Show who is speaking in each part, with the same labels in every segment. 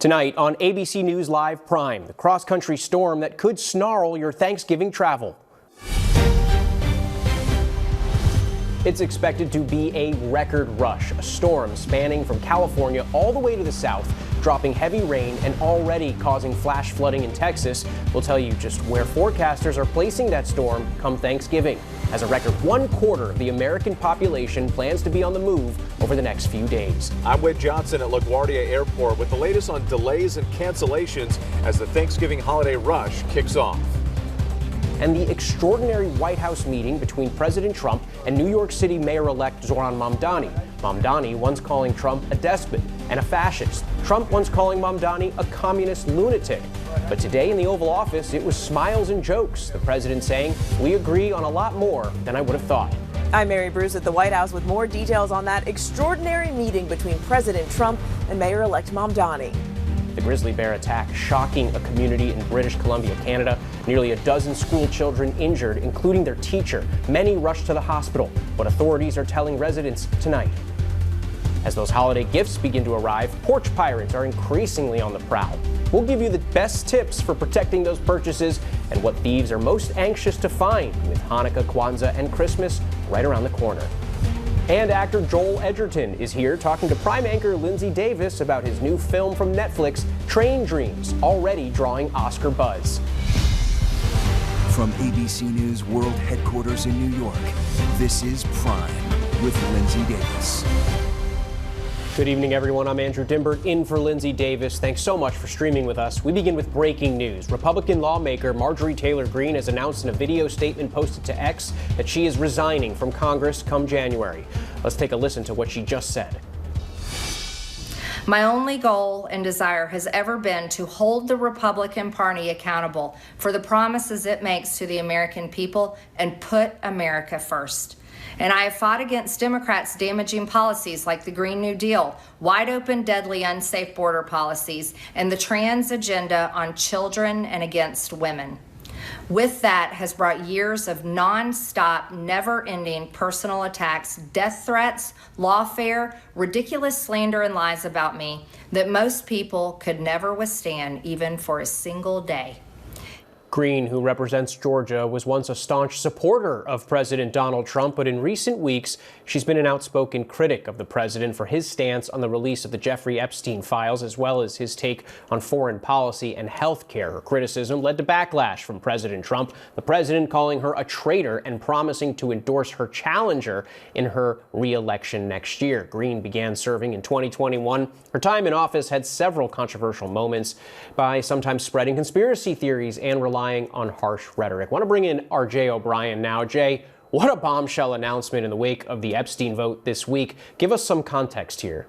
Speaker 1: Tonight on ABC News Live Prime, the cross-country storm that could snarl your Thanksgiving travel. It's expected to be a record rush, a storm spanning from California all the way to the south, dropping heavy rain and already causing flash flooding in Texas. We'll tell you just where forecasters are placing that storm come Thanksgiving, as a record 1/4 of the American population plans to be on the move over the next few days.
Speaker 2: I'm Whit Johnson at LaGuardia Airport with the latest on delays and cancellations as the Thanksgiving holiday rush kicks off.
Speaker 1: And the extraordinary White House meeting between President Trump and New York City Mayor-elect Zohran Mamdani. Mamdani once calling Trump a despot and a fascist. Trump once calling Mamdani a communist lunatic. But today in the Oval Office, it was smiles and jokes. The president saying, "We agree on a lot more than I would have thought."
Speaker 3: I'm Mary Bruce at the White House with more details on that extraordinary meeting between President Trump and Mayor-elect Mamdani.
Speaker 1: The grizzly bear attack shocking a community in British Columbia, Canada. Nearly a dozen school children injured, including their teacher. Many rushed to the hospital. What authorities are telling residents tonight. As those holiday gifts begin to arrive, porch pirates are increasingly on the prowl. We'll give you the best tips for protecting those purchases and what thieves are most anxious to find with Hanukkah, Kwanzaa, and Christmas right around the corner. And actor Joel Edgerton is here talking to Prime anchor Linsey Davis about his new film from Netflix, Train Dreams, already drawing Oscar buzz.
Speaker 4: From ABC News World Headquarters in New York, this is Prime with Linsey Davis.
Speaker 1: Good evening, everyone. I'm Andrew Dimbert in for Linsey Davis. Thanks so much for streaming with us. We begin with breaking news. Republican lawmaker Marjorie Taylor Greene has announced in a video statement posted to X that she is resigning from Congress come January. Let's take a listen to what she just said.
Speaker 5: My only goal and desire has ever been to hold the Republican Party accountable for the promises it makes to the American people and put America first. And I have fought against Democrats' damaging policies like the Green New Deal, wide open, deadly, unsafe border policies, and the trans agenda on children and against women. With that has brought years of non-stop, never-ending personal attacks, death threats, lawfare, ridiculous slander and lies about me that most people could never withstand even for a single day.
Speaker 1: Greene, who represents Georgia, was once a staunch supporter of President Donald Trump, but in recent weeks, she's been an outspoken critic of the president for his stance on the release of the Jeffrey Epstein files, as well as his take on foreign policy and health care. Her criticism led to backlash from President Trump, the president calling her a traitor and promising to endorse her challenger in her re-election next year. Greene began serving in 2021. Her time in office had several controversial moments by sometimes spreading conspiracy theories and relying on harsh rhetoric. I want to bring in our Jay O'Brien now. Jay, what a bombshell announcement in the wake of the Epstein vote this week. Give us some context here.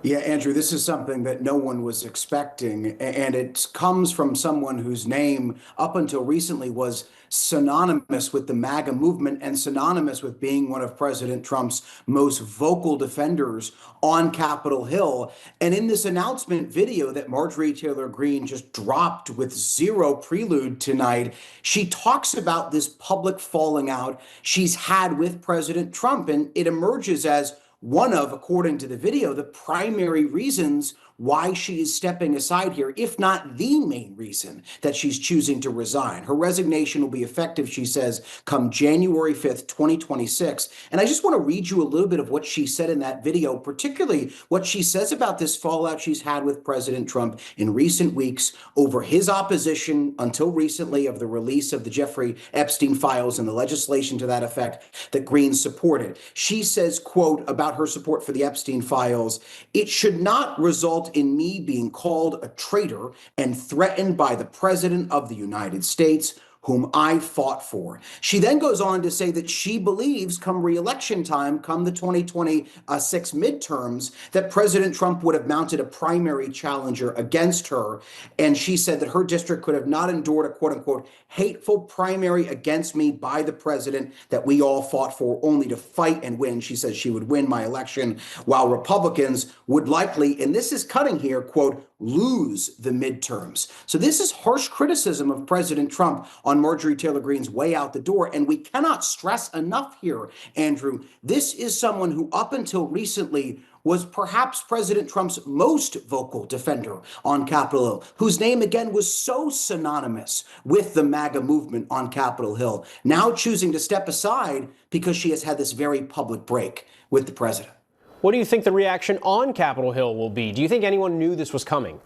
Speaker 6: Yeah, Andrew, this is something that no one was expecting, and it comes from someone whose name up until recently was synonymous with the MAGA movement and synonymous with being one of President Trump's most vocal defenders on Capitol Hill. And in this announcement video that Marjorie Taylor Greene just dropped with zero prelude tonight, she talks about this public falling out she's had with President Trump, and it emerges as one of, according to the video, the primary reasons why she is stepping aside here, if not the main reason that she's choosing to resign. Her resignation will be effective, she says, come January 5th, 2026. And I just want to read you a little bit of what she said in that video, particularly what she says about this fallout she's had with President Trump in recent weeks over his opposition until recently of the release of the Jeffrey Epstein files and the legislation to that effect that Greene supported. She says, quote, about her support for the Epstein files, "It should not result in me being called a traitor and threatened by the President of the United States, whom I fought for." She then goes on to say that she believes come re-election time, come the 2026 midterms, that President Trump would have mounted a primary challenger against her. And she said that her district could have not endured a quote unquote hateful primary against me by the president that we all fought for, only to fight and win. She says she would win my election, while Republicans would likely, and this is cutting here, quote, lose the midterms. So this is harsh criticism of President Trump on Marjorie Taylor Greene's way out the door. And we cannot stress enough here, Andrew, this is someone who up until recently was perhaps President Trump's most vocal defender on Capitol Hill, whose name again was so synonymous with the MAGA movement on Capitol Hill, now choosing to step aside because she has had this very public break with the president.
Speaker 1: What do you think the reaction on Capitol Hill will be? Do you think anyone knew this was coming?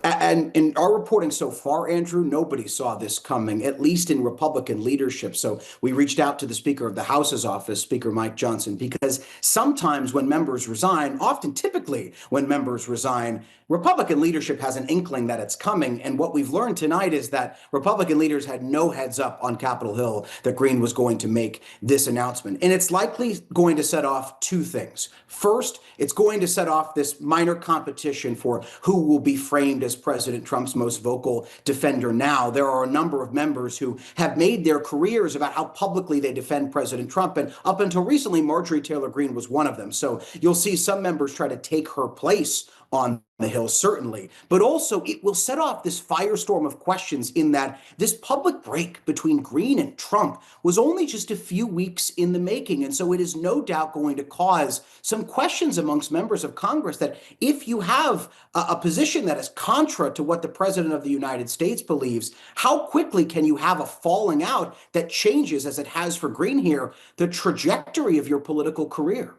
Speaker 6: And in our reporting so far, Andrew, nobody saw this coming, at least in Republican leadership. So we reached out to the Speaker of the House's office, Speaker Mike Johnson, because sometimes when members resign, often typically when members resign, Republican leadership has an inkling that it's coming. And what we've learned tonight is that Republican leaders had no heads up on Capitol Hill that Greene was going to make this announcement. And it's likely going to set off two things. First, it's going to set off this minor competition for who will be framed as President Trump's most vocal defender now. There are a number of members who have made their careers about how publicly they defend President Trump. And up until recently, Marjorie Taylor Greene was one of them. So you'll see some members try to take her place on the Hill, certainly, but also it will set off this firestorm of questions in that this public break between Greene and Trump was only just a few weeks in the making. And so it is no doubt going to cause some questions amongst members of Congress that if you have a position that is contra to what the president of the United States believes, how quickly can you have a falling out that changes, as it has for Greene here, the trajectory of your political career?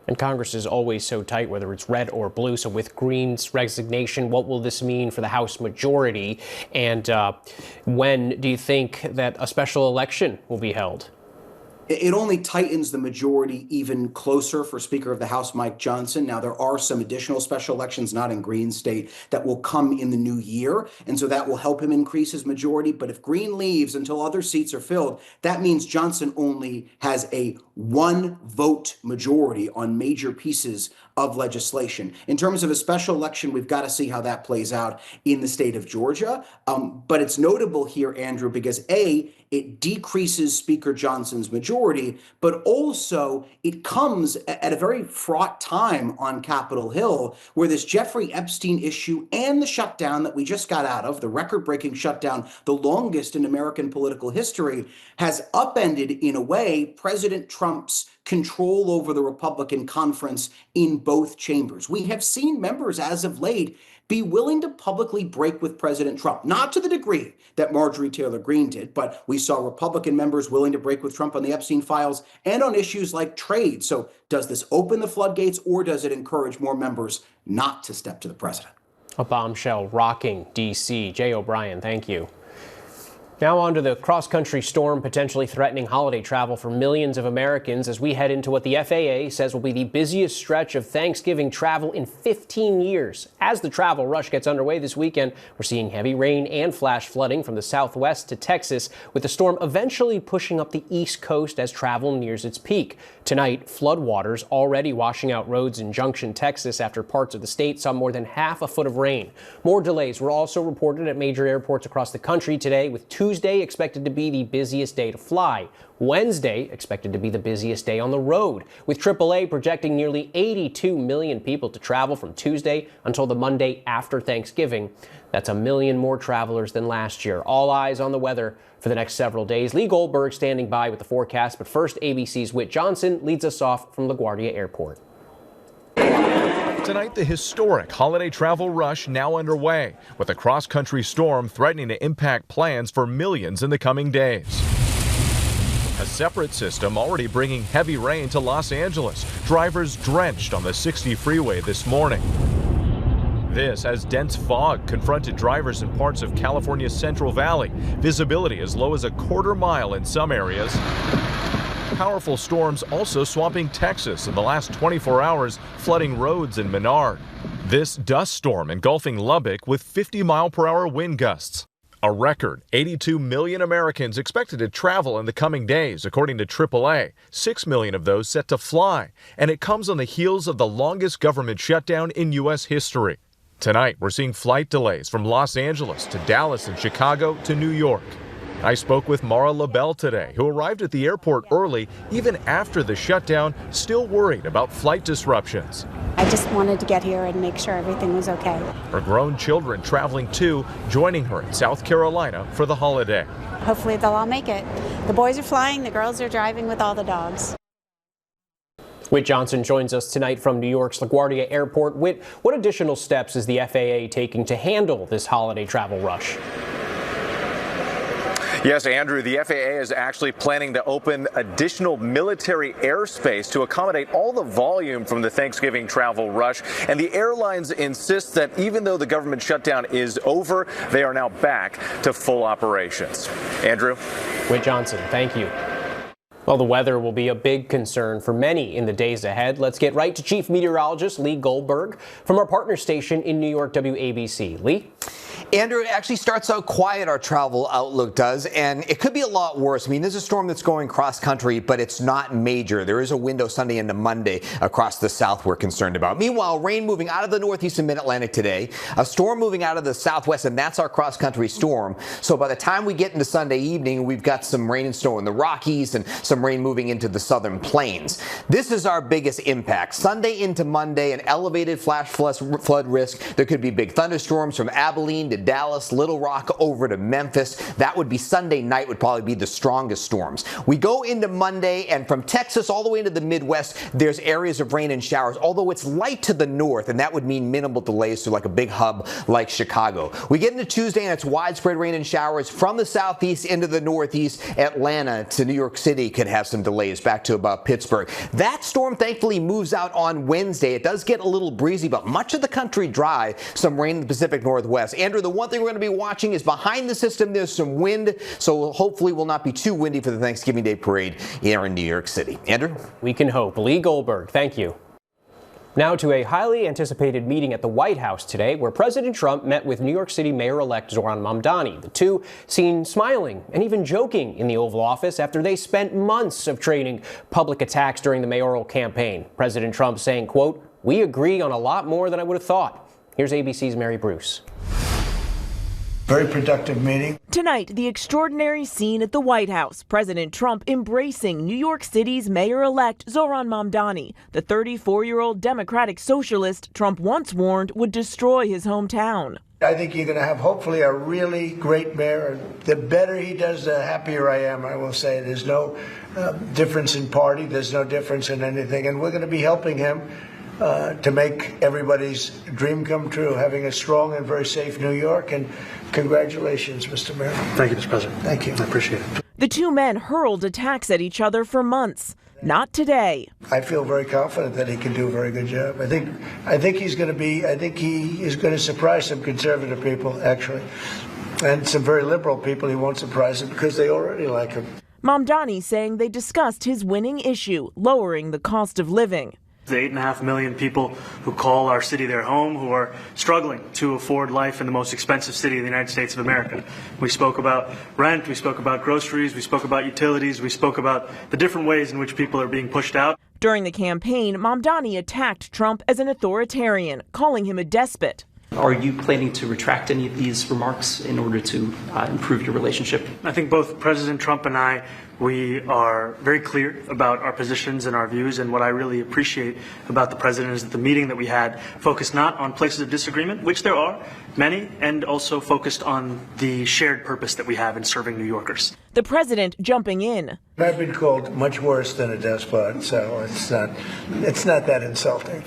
Speaker 1: And Congress is always so tight, whether it's red or blue. So with Greene's resignation, what will this mean for the House majority? And when do you think that a special election will be held?
Speaker 6: It only tightens the majority even closer for Speaker of the House Mike Johnson. Now, there are some additional special elections, not in Greene's state, that will come in the new year. And so that will help him increase his majority. But if Greene leaves until other seats are filled, that means Johnson only has a one-vote majority on major pieces of legislation. In terms of a special election, we've got to see how that plays out in the state of Georgia. But it's notable here, Andrew, because A, it decreases Speaker Johnson's majority, but also it comes at a very fraught time on Capitol Hill, where this Jeffrey Epstein issue and the shutdown that we just got out of, the record-breaking shutdown, the longest in American political history, has upended, in a way, President Trump's control over the Republican conference in both chambers. We have seen members as of late be willing to publicly break with President Trump, not to the degree that Marjorie Taylor Greene did, but we saw Republican members willing to break with Trump on the Epstein files and on issues like trade. So does this open the floodgates, or does it encourage more members not to step to the president?
Speaker 1: A bombshell rocking D.C. Jay O'Brien, thank you. Now on to the cross-country storm potentially threatening holiday travel for millions of Americans as we head into what the FAA says will be the busiest stretch of Thanksgiving travel in 15 years. As the travel rush gets underway this weekend, we're seeing heavy rain and flash flooding from the southwest to Texas, with the storm eventually pushing up the east coast as travel nears its peak. Tonight, floodwaters already washing out roads in Junction, Texas, after parts of the state saw more than half a foot of rain. More delays were also reported at major airports across the country today, with Tuesday expected to be the busiest day to fly. Wednesday expected to be the busiest day on the road, with AAA projecting nearly 82 million people to travel from Tuesday until the Monday after Thanksgiving. That's 1 million more travelers than last year. All eyes on the weather for the next several days. Lee Goldberg standing by with the forecast, but first, ABC's Whit Johnson leads us off from LaGuardia Airport.
Speaker 2: Tonight, the historic holiday travel rush now underway, with a cross-country storm threatening to impact plans for millions in the coming days. A separate system already bringing heavy rain to Los Angeles. Drivers drenched on the 60 freeway this morning. This as dense fog confronted drivers in parts of California's Central Valley. Visibility as low as a quarter mile in some areas. Powerful storms also swamping Texas in the last 24 hours, flooding roads in Menard. This dust storm engulfing Lubbock with 50-mile-per-hour wind gusts. A record 82 million Americans expected to travel in the coming days, according to AAA. 6 million of those set to fly, and it comes on the heels of the longest government shutdown in U.S. history. Tonight, we're seeing flight delays from Los Angeles to Dallas and Chicago to New York. I spoke with Mara LaBelle today, who arrived at the airport early, even after the shutdown, still worried about flight disruptions.
Speaker 7: I just wanted to get here and make sure everything was okay.
Speaker 2: Her grown children traveling too, joining her in South Carolina for the holiday.
Speaker 7: Hopefully they'll all make it. The boys are flying, the girls are driving with all the dogs.
Speaker 1: Whit Johnson joins us tonight from New York's LaGuardia Airport. Whit, what additional steps is the FAA taking to handle this holiday travel rush?
Speaker 2: Yes, Andrew, the FAA is actually planning to open additional military airspace to accommodate all the volume from the Thanksgiving travel rush. And the airlines insist that even though the government shutdown is over, they are now back to full operations. Andrew?
Speaker 1: Whit Johnson, thank you. Well, the weather will be a big concern for many in the days ahead. Let's get right to Chief Meteorologist Lee Goldberg from our partner station in New York, WABC. Lee?
Speaker 8: Andrew, it actually starts out quiet, our travel outlook does, and it could be a lot worse. I mean, there's a storm that's going cross country, but it's not major. There is a window Sunday into Monday across the south we're concerned about. Meanwhile, rain moving out of the northeast and mid-Atlantic today, a storm moving out of the southwest, and that's our cross-country storm. So by the time we get into Sunday evening, we've got some rain and snow in the Rockies and some rain moving into the southern plains. This is our biggest impact. Sunday into Monday, an elevated flash flood risk. There could be big thunderstorms from Abilene to Dallas, Little Rock over to Memphis. That would be Sunday night, would probably be the strongest storms. We go into Monday, and from Texas all the way into the Midwest, there's areas of rain and showers, although it's light to the north, and that would mean minimal delays to like a big hub like Chicago. We get into Tuesday, and it's widespread rain and showers from the southeast into the northeast. Atlanta to New York City could have some delays back to about Pittsburgh. That storm thankfully moves out on Wednesday. It does get a little breezy, but much of the country dry. Some rain in the Pacific Northwest. Andrew, the one thing we're going to be watching is behind the system there's some wind, so hopefully will not be too windy for the Thanksgiving Day parade here in New York City. Andrew?
Speaker 1: We can hope. Lee Goldberg, thank you. Now to a highly anticipated meeting at the White House today, where President Trump met with New York City Mayor-elect Zohran Mamdani. The two seen smiling and even joking in the Oval Office after they spent months of trading public attacks during the mayoral campaign. President Trump saying, quote, "We agree on a lot more than I would have thought." Here's ABC's Mary Bruce.
Speaker 9: Very productive meeting.
Speaker 3: Tonight, the extraordinary scene at the White House. President Trump embracing New York City's mayor-elect Zohran Mamdani, the 34-year-old Democratic socialist Trump once warned would destroy his hometown.
Speaker 9: I think you're going to have hopefully a really great mayor. The better he does, the happier I am, I will say. There's no difference in party. There's no difference in anything. And we're going to be helping him to make everybody's dream come true, having a strong and very safe New York. And congratulations, Mr. Mayor.
Speaker 10: Thank you, Mr. President.
Speaker 9: Thank you.
Speaker 10: I appreciate it.
Speaker 3: The two men hurled attacks at each other for months. Not today.
Speaker 9: I feel very confident that he can do a very good job. I think he is going to surprise some conservative people, actually. And some very liberal people he won't surprise them because they already like him.
Speaker 3: Mamdani saying they discussed his winning issue, lowering the cost of living.
Speaker 10: The 8.5 million people who call our city their home, who are struggling to afford life in the most expensive city in the United States of America. We spoke about rent, we spoke about groceries, we spoke about utilities, we spoke about the different ways in which people are being pushed out.
Speaker 3: During the campaign, Mamdani attacked Trump as an authoritarian, calling him a despot.
Speaker 11: Are you planning to retract any of these remarks in order to improve your relationship?
Speaker 10: I think both President Trump and I, we are very clear about our positions and our views, and what I really appreciate about the president is that the meeting that we had focused not on places of disagreement, which there are many, and also focused on the shared purpose that we have in serving New Yorkers.
Speaker 3: The president jumping in.
Speaker 9: I've been called much worse than a despot, so it's not that insulting.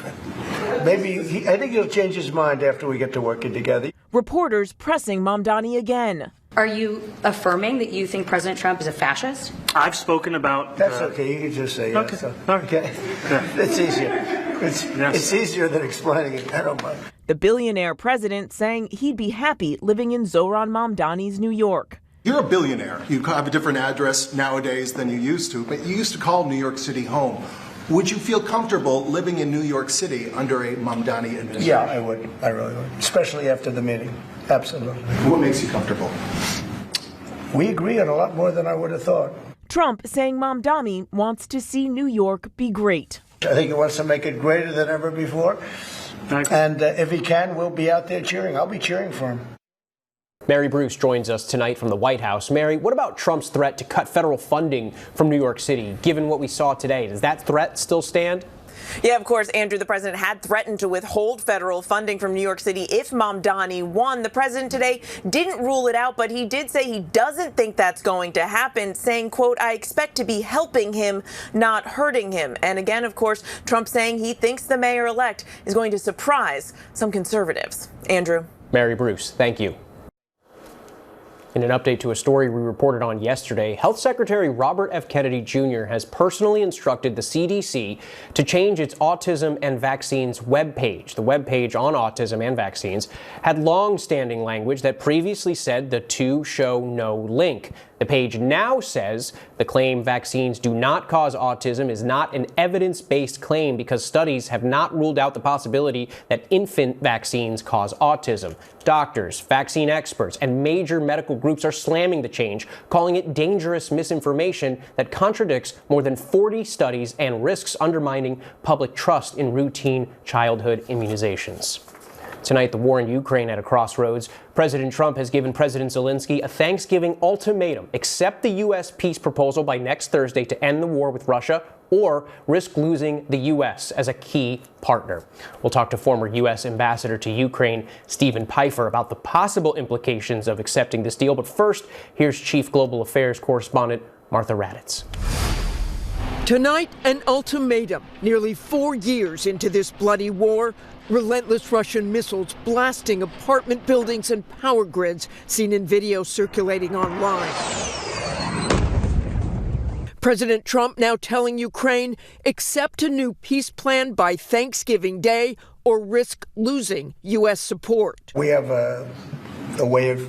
Speaker 9: Maybe I think he'll change his mind after we get to working together.
Speaker 3: Reporters pressing Mamdani again.
Speaker 12: Are you affirming that you think President Trump is a fascist?
Speaker 10: I've spoken about...
Speaker 9: That's okay. You can just say yes.
Speaker 10: Okay.
Speaker 9: Okay. Yeah. It's easier. It's easier than explaining it. I don't mind.
Speaker 3: The billionaire president saying he'd be happy living in Zohran Mamdani's New York.
Speaker 13: You're a billionaire. You have a different address nowadays than you used to, but you used to call New York City home. Would you feel comfortable living in New York City under a Mamdani administration?
Speaker 9: Yeah, I would. I really would. Especially after the meeting. Absolutely.
Speaker 13: What makes you comfortable?
Speaker 9: We agree on a lot more than I would have thought.
Speaker 3: Trump saying Mamdani wants to see New York be great.
Speaker 9: I think he wants to make it greater than ever before. And if he can, we'll be out there cheering. I'll be cheering for him.
Speaker 1: Mary Bruce joins us tonight from the White House. Mary, what about Trump's threat to cut federal funding from New York City, given what we saw today? Does that threat still stand?
Speaker 3: Yeah, of course, Andrew, the president had threatened to withhold federal funding from New York City if Mamdani won. The president today didn't rule it out, but he did say he doesn't think that's going to happen, saying, quote, "I expect to be helping him, not hurting him." And again, of course, Trump saying he thinks the mayor-elect is going to surprise some conservatives. Andrew.
Speaker 1: Mary Bruce, thank you. In an update to a story we reported on yesterday, Health Secretary Robert F. Kennedy Jr. has personally instructed the CDC to change its autism and vaccines webpage. The webpage on autism and vaccines had long-standing language that previously said the two show no link. The page now says the claim vaccines do not cause autism is not an evidence-based claim because studies have not ruled out the possibility that infant vaccines cause autism. Doctors, vaccine experts, and major medical groups are slamming the change, calling it dangerous misinformation that contradicts more than 40 studies and risks undermining public trust in routine childhood immunizations. Tonight, the war in Ukraine at a crossroads. President Trump has given President Zelensky a Thanksgiving ultimatum: accept the U.S. peace proposal by next Thursday to end the war with Russia or risk losing the U.S. as a key partner. We'll talk to former U.S. Ambassador to Ukraine, Stephen Pfeiffer, about the possible implications of accepting this deal. But first, here's Chief Global Affairs Correspondent Martha Raddatz.
Speaker 14: Tonight, an ultimatum. Nearly 4 years into this bloody war, relentless Russian missiles blasting apartment buildings and power grids, seen in video circulating online. President Trump now telling Ukraine, accept a new peace plan by Thanksgiving Day or risk losing U.S. support.
Speaker 9: We have a way of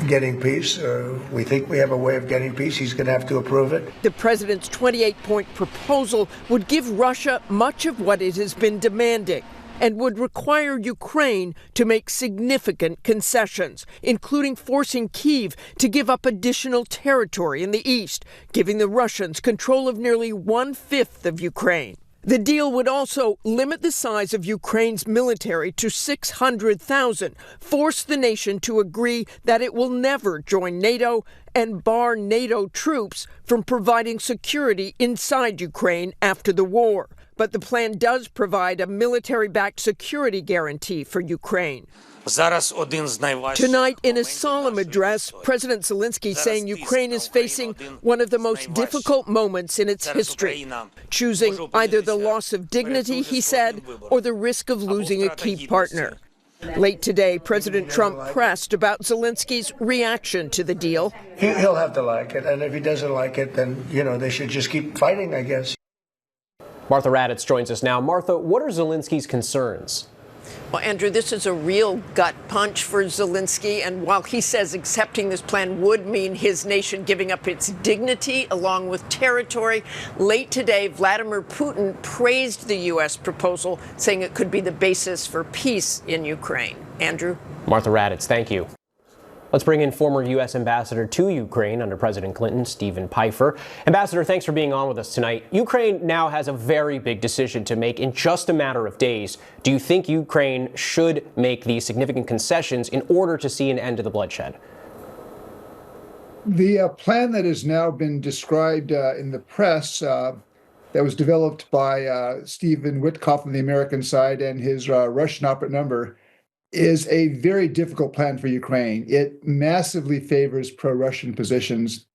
Speaker 9: getting peace, or we think we have a way of getting peace. He's going to have to approve it.
Speaker 14: The president's 28-point proposal would give Russia much of what it has been demanding and would require Ukraine to make significant concessions, including forcing Kyiv to give up additional territory in the east, giving the Russians control of nearly 1/5 of Ukraine. The deal would also limit the size of Ukraine's military to 600,000, force the nation to agree that it will never join NATO, and bar NATO troops from providing security inside Ukraine after the war. But the plan does provide a military-backed security guarantee for Ukraine. Tonight, in a solemn address, President Zelensky saying Ukraine is facing one of the most difficult moments in its history, choosing either the loss of dignity, he said, or the risk of losing a key partner. Late today, President Trump pressed about Zelensky's reaction to the deal.
Speaker 9: He'll have to like it, and if he doesn't like it, then, they should just keep fighting, I guess.
Speaker 1: Martha Raddatz joins us now. Martha, what are Zelensky's concerns?
Speaker 14: Well, Andrew, this is a real gut punch for Zelensky, and while he says accepting this plan would mean his nation giving up its dignity along with territory, late today, Vladimir Putin praised the U.S. proposal, saying it could be the basis for peace in Ukraine. Andrew?
Speaker 1: Martha Raddatz, thank you. Let's bring in former U.S. Ambassador to Ukraine under President Clinton, Stephen Pfeiffer. Ambassador, thanks for being on with us tonight. Ukraine now has a very big decision to make in just a matter of days. Do you think Ukraine should make these significant concessions in order to see an end to the bloodshed?
Speaker 15: The plan that has now been described in the press that was developed by Stephen Witkoff on the American side and his Russian operative number is a very difficult plan for Ukraine. It massively favors pro-Russian positions.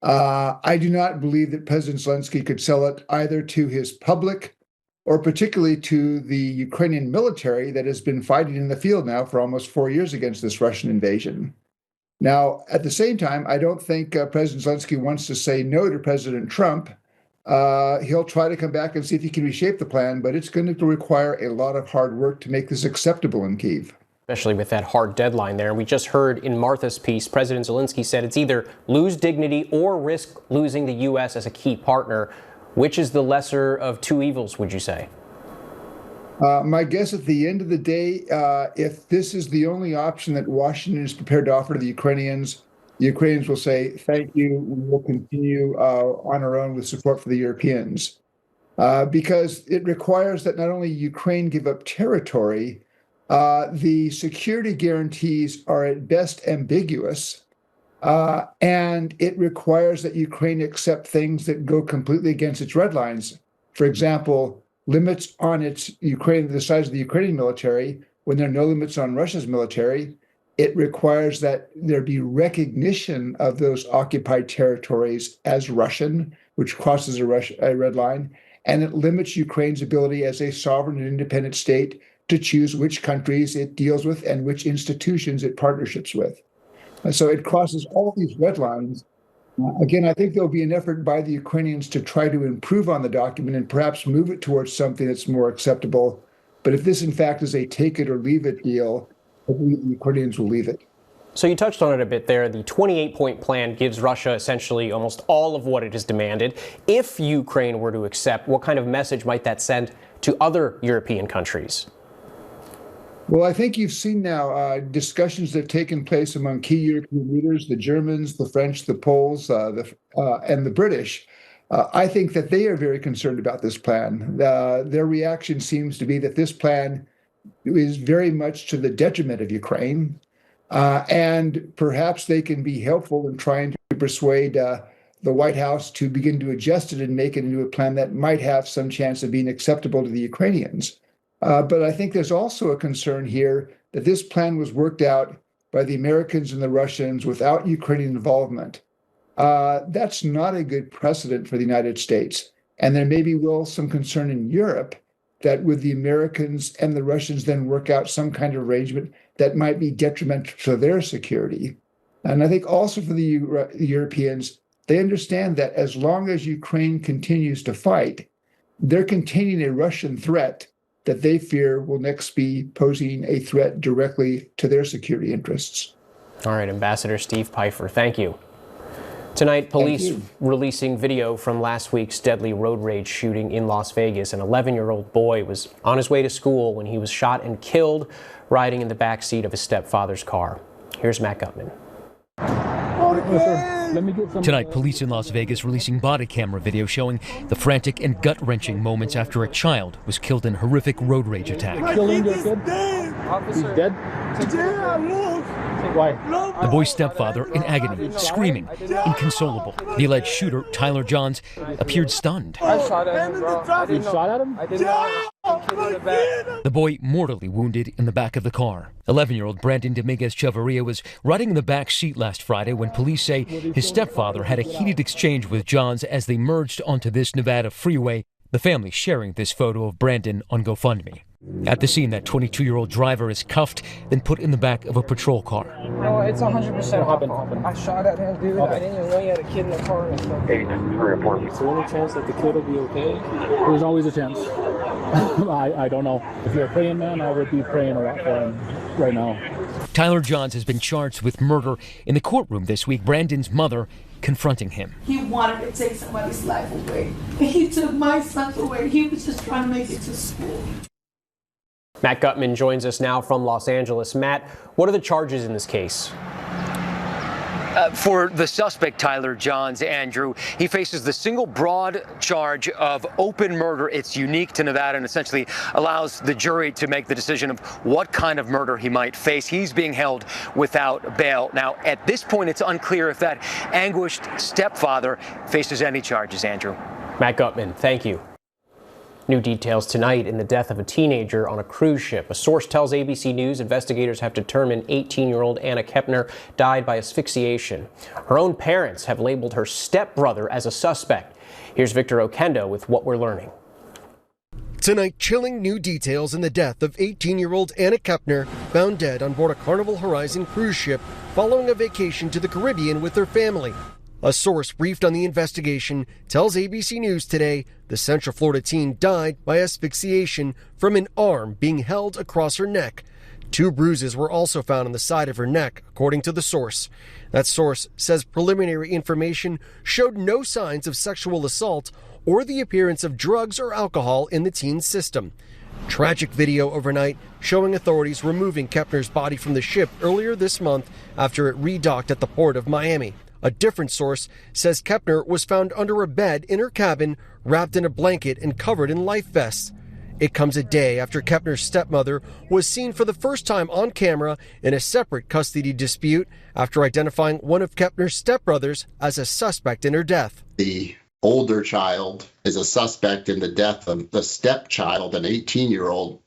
Speaker 15: I do not believe that President Zelensky could sell it either to his public or particularly to the Ukrainian military that has been fighting in the field now for almost 4 years against this Russian invasion. Now, at the same time, I don't think President Zelensky wants to say no to President Trump. He'll try to come back and see if he can reshape the plan, but it's going to require a lot of hard work to make this acceptable in Kyiv.
Speaker 1: Especially with that hard deadline there. We just heard in Martha's piece, President Zelensky said it's either lose dignity or risk losing the U.S. as a key partner. Which is the lesser of two evils, would you say?
Speaker 15: My guess at the end of the day, if this is the only option that Washington is prepared to offer to the Ukrainians will say, thank you, we will continue on our own with support for the Europeans. Because it requires that not only Ukraine give up territory, the security guarantees are at best ambiguous, and it requires that Ukraine accept things that go completely against its red lines. For example, limits on the size of the Ukrainian military, when there are no limits on Russia's military, it requires that there be recognition of those occupied territories as Russian, which crosses a red line, and it limits Ukraine's ability as a sovereign and independent state to choose which countries it deals with and which institutions it partnerships with. So it crosses all these red lines. Again, I think there'll be an effort by the Ukrainians to try to improve on the document and perhaps move it towards something that's more acceptable. But if this, in fact, is a take it or leave it deal, I believe the Ukrainians will leave it.
Speaker 1: So you touched on it a bit there. The 28-point plan gives Russia essentially almost all of what it has demanded. If Ukraine were to accept, what kind of message might that send to other European countries?
Speaker 15: Well, I think you've seen now discussions that have taken place among key European leaders, the Germans, the French, the Poles, and the British. I think that they are very concerned about this plan. Their reaction seems to be that this plan is very much to the detriment of Ukraine, and perhaps they can be helpful in trying to persuade the White House to begin to adjust it and make it into a plan that might have some chance of being acceptable to the Ukrainians. But I think there's also a concern here that this plan was worked out by the Americans and the Russians without Ukrainian involvement. That's not a good precedent for the United States. And there may be some concern in Europe that would the Americans and the Russians then work out some kind of arrangement that might be detrimental to their security. And I think also for the Europeans, they understand that as long as Ukraine continues to fight, they're containing a Russian threat that they fear will next be posing a threat directly to their security interests.
Speaker 1: All right, Ambassador Steve Pfeiffer, thank you. Tonight, police releasing video from last week's deadly road rage shooting in Las Vegas. An 11-year-old boy was on his way to school when he was shot and killed riding in the backseat of his stepfather's car. Here's Matt Gutman.
Speaker 16: Tonight, police in Las Vegas releasing body camera video showing the frantic and gut-wrenching moments after a child was killed in a horrific road rage attack.
Speaker 17: He's dead? Why?
Speaker 16: The boy's stepfather in agony, screaming, inconsolable. The alleged shooter, Tyler Johns, appeared stunned.
Speaker 17: I shot at him, bro. You shot at him? I did not.
Speaker 16: The boy mortally wounded in the back of the car. 11-year-old Brandon Dominguez Chavarria was riding in the back seat last Friday when police say his stepfather had a heated exchange with Johns as they merged onto this Nevada freeway, the family sharing this photo of Brandon on GoFundMe. At the scene, that 22-year-old driver is cuffed, then put in the back of a patrol car.
Speaker 17: No, it's 100% happened. I shot at him, dude. I didn't even know you had a kid in the car and stuff. Is there any chance that the kid will be okay?
Speaker 18: There's always a chance. I don't know. If you're a praying man, I would be praying a lot for him right now.
Speaker 16: Tyler Johns has been charged with murder. In the courtroom this week, Brandon's mother confronting him.
Speaker 19: He wanted to take somebody's life away. He took my son away. He was just trying to make it to school.
Speaker 1: Matt Gutman joins us now from Los Angeles. Matt, what are the charges in this case?
Speaker 20: For the suspect, Tyler Johns, Andrew, he faces the single broad charge of open murder. It's unique to Nevada and essentially allows the jury to make the decision of what kind of murder he might face. He's being held without bail. Now, at this point, it's unclear if that anguished stepfather faces any charges, Andrew.
Speaker 1: Matt Gutman, thank you. New details tonight in the death of a teenager on a cruise ship. A source tells ABC News investigators have determined 18-year-old Anna Kepner died by asphyxiation. Her own parents have labeled her stepbrother as a suspect. Here's Victor Oquendo with what we're learning.
Speaker 21: Tonight, chilling new details in the death of 18-year-old Anna Kepner, found dead on board a Carnival Horizon cruise ship following a vacation to the Caribbean with her family. A source briefed on the investigation tells ABC News today the Central Florida teen died by asphyxiation from an arm being held across her neck. 2 bruises were also found on the side of her neck, according to the source. That source says preliminary information showed no signs of sexual assault or the appearance of drugs or alcohol in the teen's system. Tragic video overnight showing authorities removing Kepner's body from the ship earlier this month after it redocked at the port of Miami. A different source says Kepner was found under a bed in her cabin, wrapped in a blanket and covered in life vests. It comes a day after Kepner's stepmother was seen for the first time on camera in a separate custody dispute after identifying one of Kepner's stepbrothers as a suspect in her death.
Speaker 22: The
Speaker 4: older child is a suspect in the death of the stepchild, an 18-year-old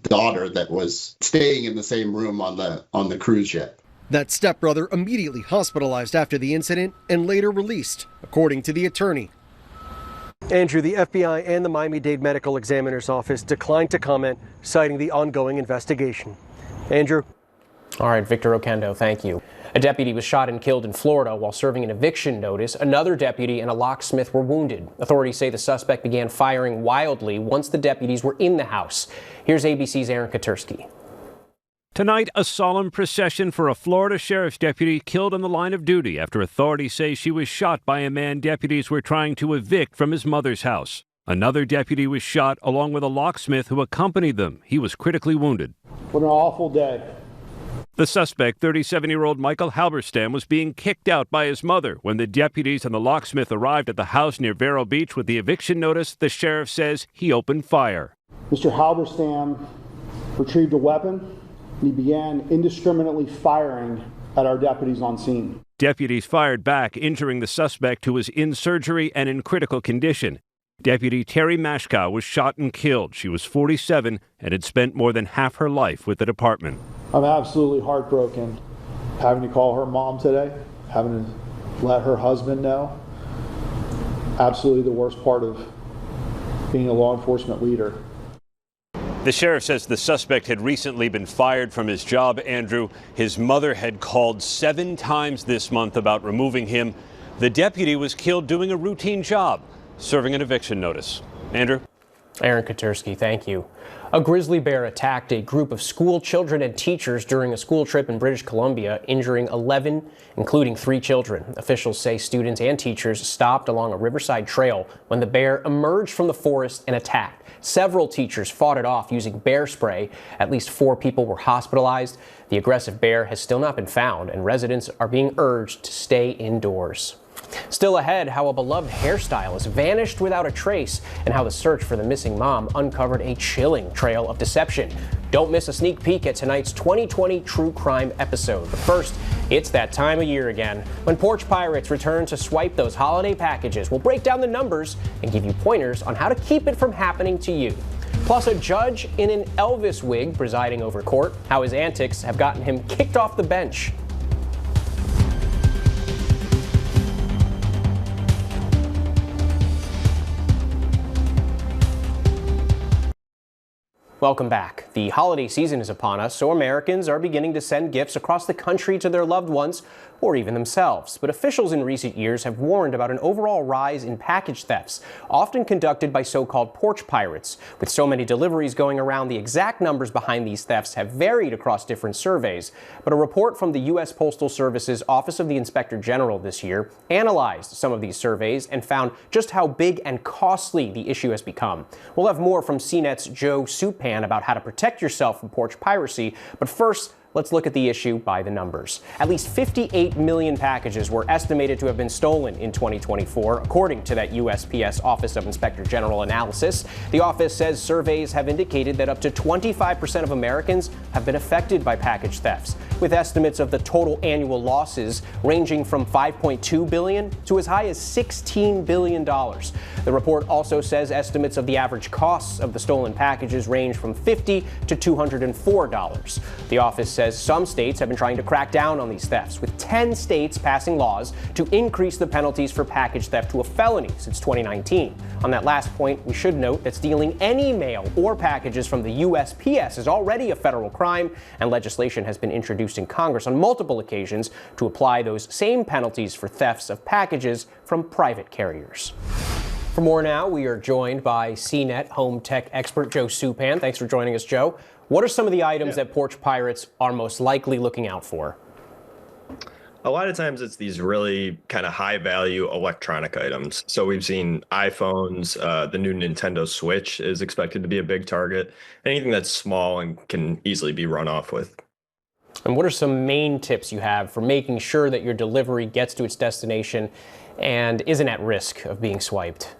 Speaker 4: daughter that was staying in the same room on the cruise ship.
Speaker 21: That stepbrother immediately hospitalized after the incident and later released, according to the attorney. Andrew, the FBI and the Miami-Dade Medical Examiner's Office declined to comment, citing the ongoing investigation. Andrew?
Speaker 1: All right, Victor Oquendo, thank you. A deputy was shot and killed in Florida while serving an eviction notice. Another deputy and a locksmith were wounded. Authorities say the suspect began firing wildly once the deputies were in the house. Here's ABC's Aaron Katersky.
Speaker 22: Tonight, a solemn procession for a Florida sheriff's deputy killed on the line of duty after authorities say she was shot by a man deputies were trying to evict from his mother's house. Another deputy was shot along with a locksmith who accompanied them. He was critically wounded.
Speaker 17: What an awful day.
Speaker 22: The suspect, 37-year-old Michael Halberstam, was being kicked out by his mother. When the deputies and the locksmith arrived at the house near Vero Beach with the eviction notice, the sheriff says he opened fire.
Speaker 17: Mr. Halberstam retrieved a weapon and he began indiscriminately firing at our deputies on scene.
Speaker 22: Deputies fired back, injuring the suspect, who was in surgery and in critical condition. Deputy Terry Mashkow was shot and killed. She was 47 and had spent more than half her life with the department.
Speaker 17: I'm absolutely heartbroken having to call her mom today, having to let her husband know. Absolutely the worst part of being a law enforcement leader.
Speaker 22: The sheriff says the suspect had recently been fired from his job, Andrew. His mother had called 7 times this month about removing him. The deputy was killed doing a routine job, serving an eviction notice. Andrew?
Speaker 1: Aaron Katersky, thank you. A grizzly bear attacked a group of school children and teachers during a school trip in British Columbia, injuring 11, including 3 children. Officials say students and teachers stopped along a riverside trail when the bear emerged from the forest and attacked. Several teachers fought it off using bear spray. At least 4 people were hospitalized. The aggressive bear has still not been found, and residents are being urged to stay indoors. Still ahead, how a beloved hairstylist vanished without a trace and how the search for the missing mom uncovered a chilling trail of deception. Don't miss a sneak peek at tonight's 2020 True Crime episode. But first, it's that time of year again when Porch Pirates return to swipe those holiday packages. We'll break down the numbers and give you pointers on how to keep it from happening to you. Plus, a judge in an Elvis wig presiding over court, how his antics have gotten him kicked off the bench. Welcome back. The holiday season is upon us, so Americans are beginning to send gifts across the country to their loved ones or even themselves. But officials in recent years have warned about an overall rise in package thefts, often conducted by so-called porch pirates. With so many deliveries going around, the exact numbers behind these thefts have varied across different surveys. But a report from the U.S. Postal Service's Office of the Inspector General this year analyzed some of these surveys and found just how big and costly the issue has become. We'll have more from CNET's Joe Supan about how to protect yourself from porch piracy, but first, let's look at the issue by the numbers. At least 58 million packages were estimated to have been stolen in 2024, according to that USPS Office of Inspector General analysis. The office says surveys have indicated that up to 25% of Americans have been affected by package thefts, with estimates of the total annual losses ranging from $5.2 billion to as high as $16 billion. The report also says estimates of the average costs of the stolen packages range from $50 to $204. The office says some states have been trying to crack down on these thefts, with 10 states passing laws to increase the penalties for package theft to a felony since 2019. On that last point, we should note that stealing any mail or packages from the USPS is already a federal crime, and legislation has been introduced in Congress on multiple occasions to apply those same penalties for thefts of packages from private carriers. For more now, we are joined by CNET home tech expert Joe Supan. Thanks for joining us, Joe. What are some of the items that porch pirates are most likely looking out for?
Speaker 23: A lot of times it's these really kind of high value electronic items. So we've seen iPhones, the new Nintendo Switch is expected to be a big target. Anything that's small and can easily be run off with.
Speaker 1: And what are some main tips you have for making sure that your delivery gets to its destination and isn't at risk of being swiped?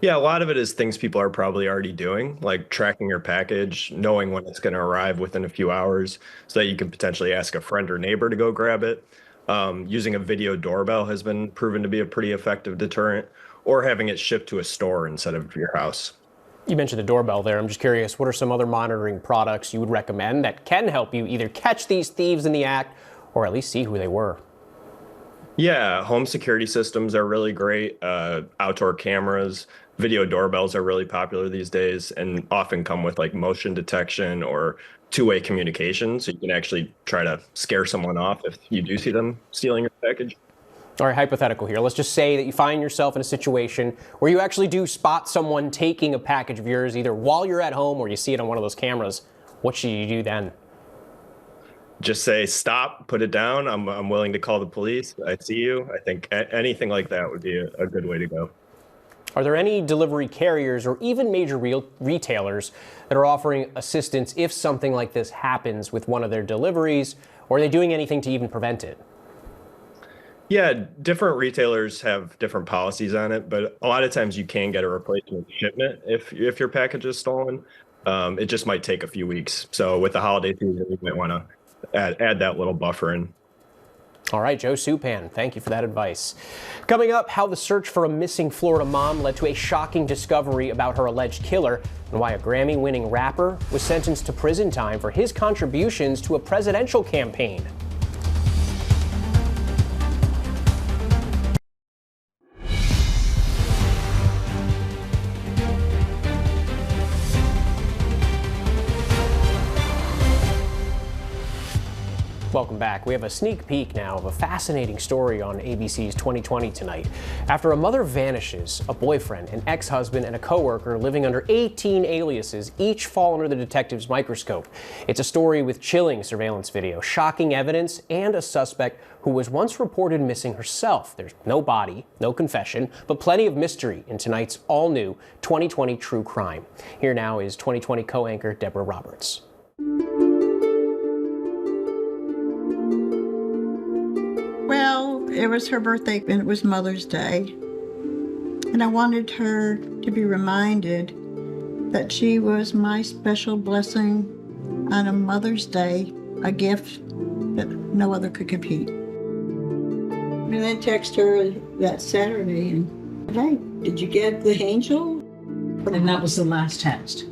Speaker 23: Yeah, a lot of it is things people are probably already doing, like tracking your package, knowing when it's going to arrive within a few hours so that you can potentially ask a friend or neighbor to go grab it. Using a video doorbell has been proven to be a pretty effective deterrent, or having it shipped to a store instead of your house.
Speaker 1: You mentioned the doorbell there. I'm just curious, what are some other monitoring products you would recommend that can help you either catch these thieves in the act or at least see who they were?
Speaker 23: Yeah, home security systems are really great. Outdoor cameras, video doorbells are really popular these days and often come with like motion detection or two-way communication. So you can actually try to scare someone off if you do see them stealing your package.
Speaker 1: All right, hypothetical here. Let's just say that you find yourself in a situation where you actually do spot someone taking a package of yours, either while you're at home or you see it on one of those cameras. What should you do then?
Speaker 23: Just say, stop, put it down. I'm willing to call the police. I see you. I think anything like that would be a good way to go.
Speaker 1: Are there any delivery carriers or even major retailers that are offering assistance if something like this happens with one of their deliveries, or are they doing anything to even prevent it?
Speaker 23: Yeah, different retailers have different policies on it, but a lot of times you can get a replacement shipment if your package is stolen. It just might take a few weeks. So with the holiday season, you might want to add that little buffer in.
Speaker 1: All right, Joe Supan, thank you for that advice. Coming up, how the search for a missing Florida mom led to a shocking discovery about her alleged killer, and why a Grammy-winning rapper was sentenced to prison time for his contributions to a presidential campaign. Welcome back. We have a sneak peek now of a fascinating story on ABC's 2020 tonight. After a mother vanishes, a boyfriend, an ex-husband, and a coworker living under 18 aliases each fall under the detective's microscope. It's a story with chilling surveillance video, shocking evidence, and a suspect who was once reported missing herself. There's no body, no confession, but plenty of mystery in tonight's all-new 2020 True Crime. Here now is 2020 co-anchor Deborah Roberts.
Speaker 5: Well, it was her birthday and it was Mother's Day. And I wanted her to be reminded that she was my special blessing on a Mother's Day, a gift that no other could compete. And I texted her that Saturday and, hey, did you get the angel?
Speaker 6: And that was the last text.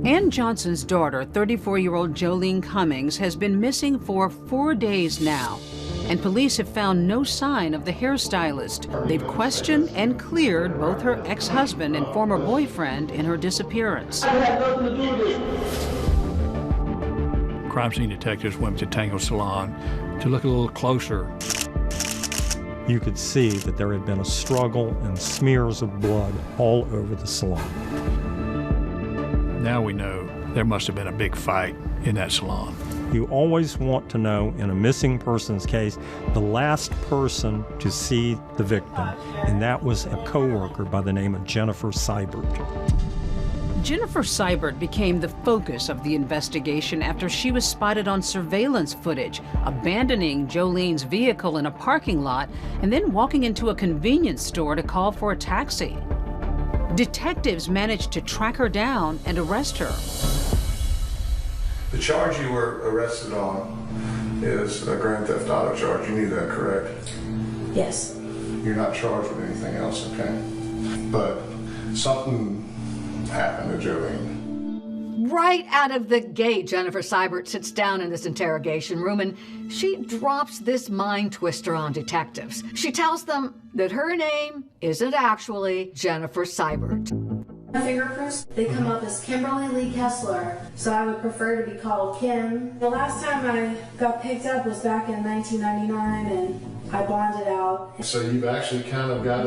Speaker 7: Ann Johnson's daughter, 34-year-old Jolene Cummings, has been missing for 4 days now, and police have found no sign of the hairstylist. They've questioned and cleared both her ex-husband and former boyfriend in her disappearance.
Speaker 24: Crime scene detectives went to Tango Salon to look a little closer.
Speaker 25: You could see that there had been a struggle and smears of blood all over the salon.
Speaker 24: Now we know there must have been a big fight in that salon.
Speaker 25: You always want to know, in a missing persons case, the last person to see the victim, and that was a coworker by the name of Jennifer Seibert.
Speaker 7: Jennifer Seibert became the focus of the investigation after she was spotted on surveillance footage, abandoning Jolene's vehicle in a parking lot and then walking into a convenience store to call for a taxi. Detectives managed to track her down and arrest her.
Speaker 26: The charge you were arrested on is a grand theft auto charge. You knew that, correct?
Speaker 12: Yes.
Speaker 26: You're not charged with anything else, okay? But something happened to Jolene.
Speaker 27: Right out of the gate, Jennifer Seibert sits down in this interrogation room and she drops this mind twister on detectives. She tells them that her name isn't actually Jennifer Seibert.
Speaker 28: My fingerprints, they come up as Kimberly Lee Kessler, so I would prefer to be called Kim. The last time I got picked up was back in 1999 and I bonded out.
Speaker 26: So you've actually kind of got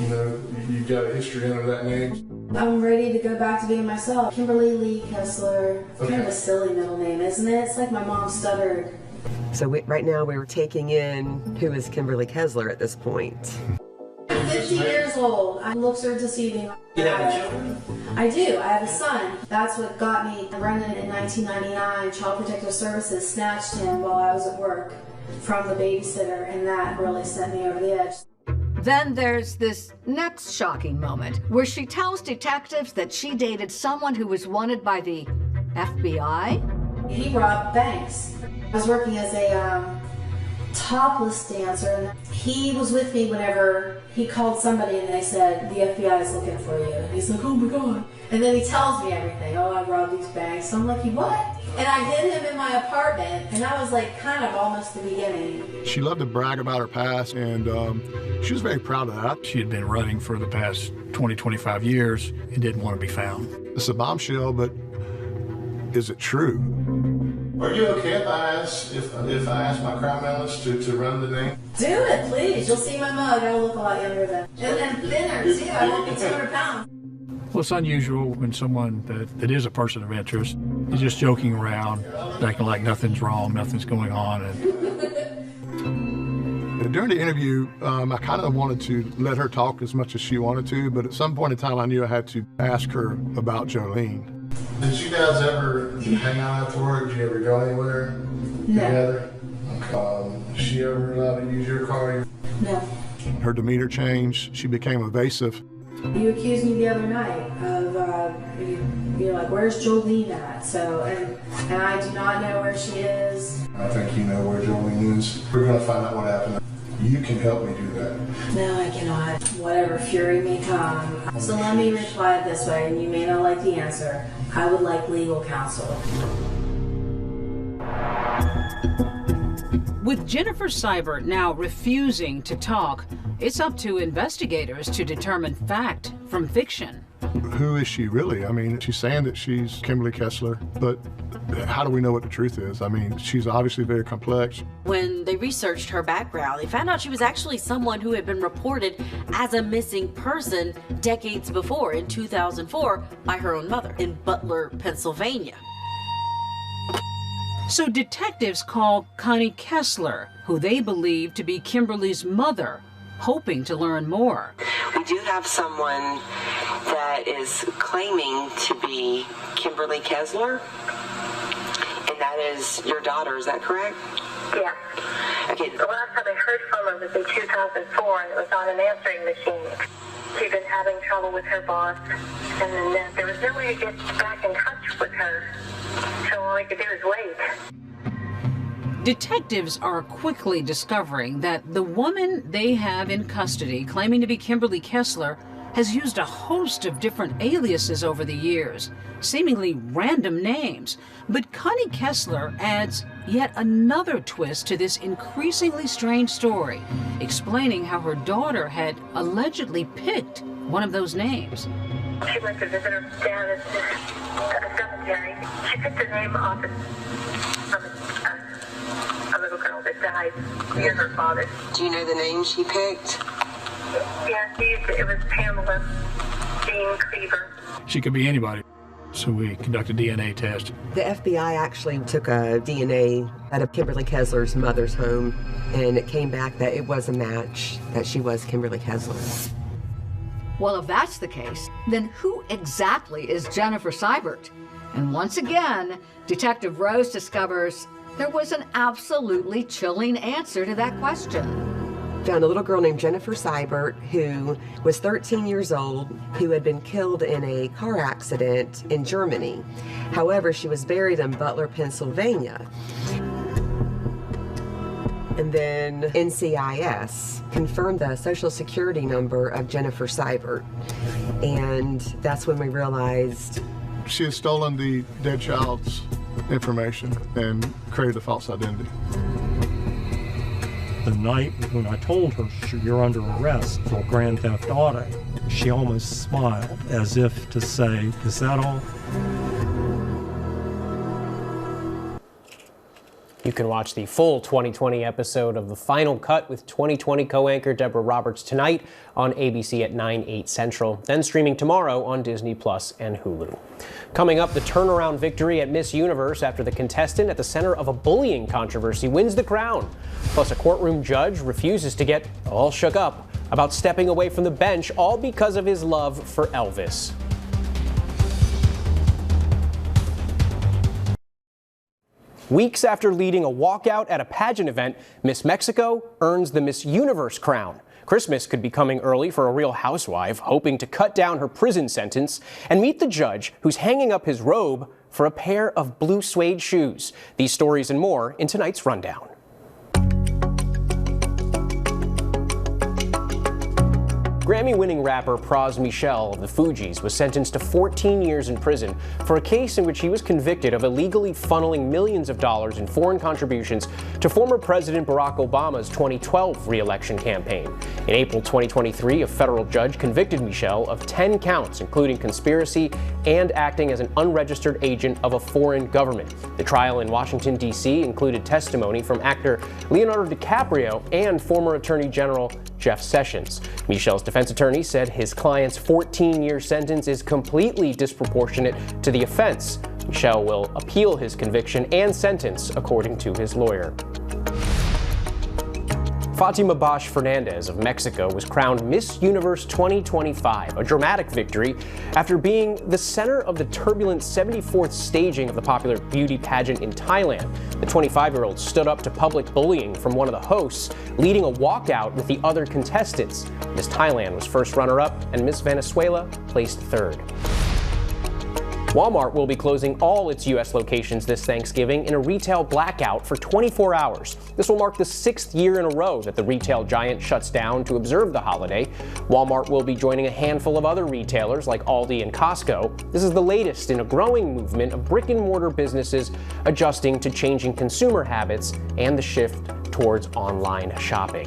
Speaker 26: you've got a history under that name?
Speaker 28: I'm ready to go back to being myself. Kimberly Lee Kessler. It's kind of a silly middle name, isn't it? It's like my mom stuttered.
Speaker 29: So right now we're taking in who is Kimberly Kessler at this point.
Speaker 28: I'm 50 years old. My looks are deceiving.
Speaker 27: You have children?
Speaker 28: I do. I have a son. That's what got me. Brendan in 1999, Child Protective Services snatched him while I was at work from the babysitter, and that really sent me over the edge.
Speaker 27: Then there's this next shocking moment where she tells detectives that she dated someone who was wanted by the FBI.
Speaker 28: He robbed banks. I was working as a topless dancer, and he was with me whenever he called somebody and they said, the FBI is looking for you. And he's like, oh my God. And then he tells me everything. Oh, I robbed these banks. I'm like, what? And I hid him in my apartment, and that was like kind of almost the beginning.
Speaker 17: She loved to brag about her past, and she was very proud of that.
Speaker 24: She had been running for the past 20, 25 years and didn't want to be found.
Speaker 17: It's a bombshell, but is it true?
Speaker 26: Are you okay if I ask my crime analyst to run the name?
Speaker 28: Do it, please. You'll see my mug. I'll look a lot younger than. And thinner, too. I won't be 200 pounds.
Speaker 24: Well, it's unusual when someone that is a person of interest is just joking around, acting like nothing's wrong, nothing's going on.
Speaker 17: And during the interview, I kind of wanted to let her talk as much as she wanted to, but at some point in time, I knew I had to ask her about Jolene.
Speaker 26: Did you guys ever hang out after work? Did you ever go anywhere together? Did she ever allow to use your car?
Speaker 28: No.
Speaker 17: Her demeanor changed. She became evasive.
Speaker 28: You accused me the other night of, you're like, where's Jolene at? So, and I do not know where she is.
Speaker 26: I think you know where Jolene is. We're going to find out what happened. You can help me do that.
Speaker 28: No, I cannot. Whatever fury may come. So let me reply it this way, and you may not like the answer. I would like legal counsel.
Speaker 7: With Jennifer Seibert now refusing to talk, it's up to investigators to determine fact from fiction.
Speaker 17: Who is she really? I mean, she's saying that she's Kimberly Kessler, but how do we know what the truth is? I mean, she's obviously very complex.
Speaker 2: When they researched her background, they found out she was actually someone who had been reported as a missing person decades before, in 2004, by her own mother in Butler, Pennsylvania.
Speaker 7: So detectives call Connie Kessler, who they believe to be Kimberly's mother, hoping to learn more.
Speaker 29: We do have someone that is claiming to be Kimberly Kessler, and that is your daughter, is that correct?
Speaker 3: Yeah.
Speaker 29: Okay.
Speaker 3: The last time I heard from her was in 2004, and it was on an answering machine. She'd been having trouble with her boss, and then there was no way to get back in touch with her, so all I could do is wait.
Speaker 7: Detectives are quickly discovering that the woman they have in custody, claiming to be Kimberly Kessler, has used a host of different aliases over the years, seemingly random names. But Connie Kessler adds yet another twist to this increasingly strange story, explaining how her daughter had allegedly picked one of those names.
Speaker 3: She went to visit her dad at a cemetery. She picked a name off from a little girl that died near her father.
Speaker 29: Do you know the name she picked?
Speaker 3: Yeah, it was Pamela Jean Cleaver.
Speaker 24: She could be anybody. So we conducted a DNA test.
Speaker 29: The FBI actually took a DNA out of Kimberly Kessler's mother's home, and it came back that it was a match, that she was Kimberly Kessler.
Speaker 27: Well, if that's the case, then who exactly is Jennifer Seibert? And once again, Detective Rose discovers there was an absolutely chilling answer to that question.
Speaker 29: Found a little girl named Jennifer Seibert who was 13 years old, who had been killed in a car accident in Germany. However, she was buried in Butler, Pennsylvania. And then NCIS confirmed the social security number of Jennifer Seibert. And that's when we realized
Speaker 17: she had stolen the dead child's information and created a false identity.
Speaker 25: The night when I told her you're under arrest for grand theft auto, she almost smiled as if to say, is that all?
Speaker 1: You can watch the full 2020 episode of The Final Cut with 2020 co-anchor Deborah Roberts tonight on ABC at 9/8 Central, then streaming tomorrow on Disney Plus and Hulu. Coming up, the turnaround victory at Miss Universe after the contestant at the center of a bullying controversy wins the crown. Plus, a courtroom judge refuses to get all shook up about stepping away from the bench, all because of his love for Elvis. Weeks after leading a walkout at a pageant event, Miss Mexico earns the Miss Universe crown. Christmas could be coming early for a Real Housewife hoping to cut down her prison sentence, and meet the judge who's hanging up his robe for a pair of blue suede shoes. These stories and more in tonight's rundown. Grammy-winning rapper Pras Michel of the Fugees was sentenced to 14 years in prison for a case in which he was convicted of illegally funneling millions of dollars in foreign contributions to former President Barack Obama's 2012 re-election campaign. In April 2023, a federal judge convicted Michel of 10 counts, including conspiracy and acting as an unregistered agent of a foreign government. The trial in Washington, D.C. included testimony from actor Leonardo DiCaprio and former Attorney General Jeff Sessions. Michel's defense attorney said his client's 14-year sentence is completely disproportionate to the offense. Michel will appeal his conviction and sentence, according to his lawyer. Fatima Bosch Fernandez of Mexico was crowned Miss Universe 2025, a dramatic victory after being the center of the turbulent 74th staging of the popular beauty pageant in Thailand. The 25-year-old stood up to public bullying from one of the hosts, leading a walkout with the other contestants. Miss Thailand was first runner-up, and Miss Venezuela placed third. Walmart will be closing all its U.S. locations this Thanksgiving in a retail blackout for 24 hours. This will mark the 6th year in a row that the retail giant shuts down to observe the holiday. Walmart will be joining a handful of other retailers like Aldi and Costco. This is the latest in a growing movement of brick-and-mortar businesses adjusting to changing consumer habits and the shift towards online shopping.